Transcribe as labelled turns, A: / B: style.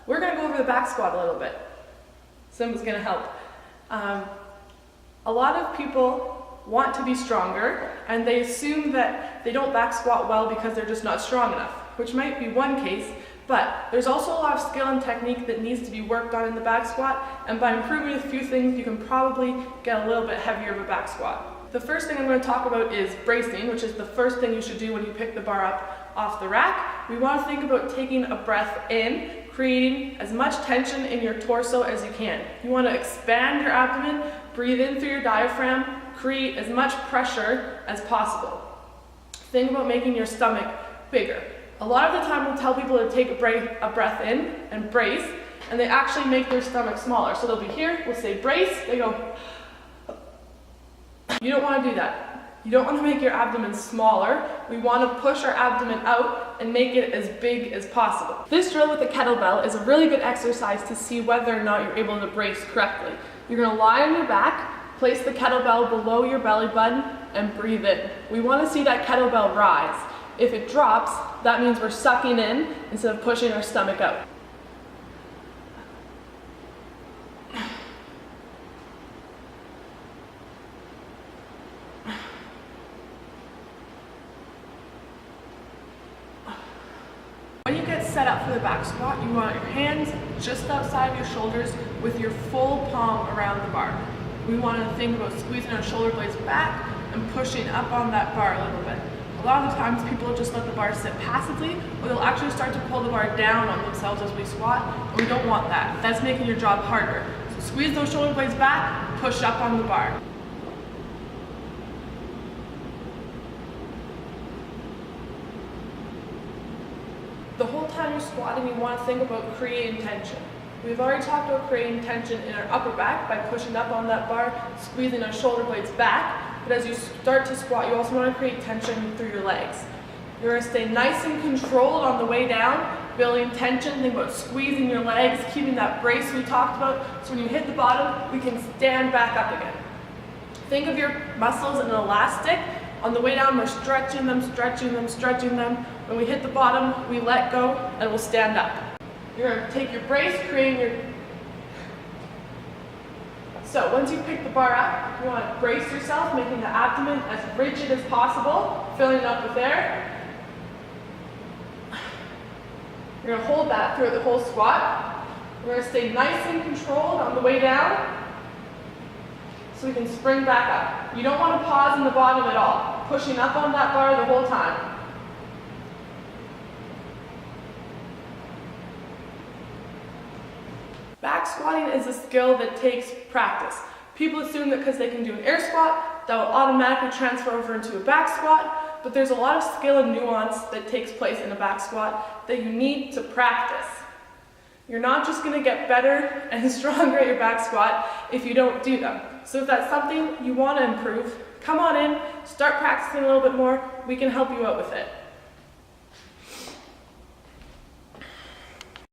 A: We're gonna go over the back squat a little bit. Simba's gonna help. A lot of people want to be stronger and they assume that they don't back squat well because they're just not strong enough, which might be one case, but there's also a lot of skill and technique that needs to be worked on in the back squat, and by improving a few things, you can probably get a little bit heavier of a back squat. The first thing I'm going to talk about is bracing, which is the first thing you should do when you pick the bar up off the rack. We want to think about taking a breath in, creating as much tension in your torso as you can. You want to expand your abdomen, breathe in through your diaphragm, create as much pressure as possible. Think about making your stomach bigger. A lot of the time we'll tell people to take a breath in and brace, and they actually make their stomach smaller. So they'll be here, we'll say brace, they go. You don't want to do that. You don't want to make your abdomen smaller. We want to push our abdomen out and make it as big as possible. This drill with the kettlebell is a really good exercise to see whether or not you're able to brace correctly. You're going to lie on your back, place the kettlebell below your belly button, and breathe in. We want to see that kettlebell rise. If it drops, that means we're sucking in instead of pushing our stomach out. When you get set up for the back squat, you want your hands just outside of your shoulders with your full palm around the bar. We want to think about squeezing our shoulder blades back and pushing up on that bar a little bit. A lot of the times people just let the bar sit passively, or they'll actually start to pull the bar down on themselves as we squat, and we don't want that. That's making your job harder. So squeeze those shoulder blades back, push up on the bar. The whole time you're squatting, you want to think about creating tension. We've already talked about creating tension in our upper back by pushing up on that bar, squeezing our shoulder blades back. But as you start to squat, you also want to create tension through your legs. You're going to stay nice and controlled on the way down, building tension. Think about squeezing your legs, keeping that brace we talked about, so when you hit the bottom, we can stand back up again. Think of your muscles in an elastic. On the way down, we're stretching them, stretching them, stretching them. When we hit the bottom, we let go, and we'll stand up. You're going to take your brace, creating your... So once you pick the bar up, you want to brace yourself, making the abdomen as rigid as possible, filling it up with air. You're going to hold that throughout the whole squat. We're going to stay nice and controlled on the way down, so we can spring back up. You don't want to pause in the bottom at all, pushing up on that bar the whole time. Back squatting is a skill that takes practice. People assume that because they can do an air squat, that will automatically transfer over into a back squat, but there's a lot of skill and nuance that takes place in a back squat that you need to practice. You're not just going to get better and stronger at your back squat if you don't do them. So if that's something you want to improve, come on in, start practicing a little bit more, we can help you out with it.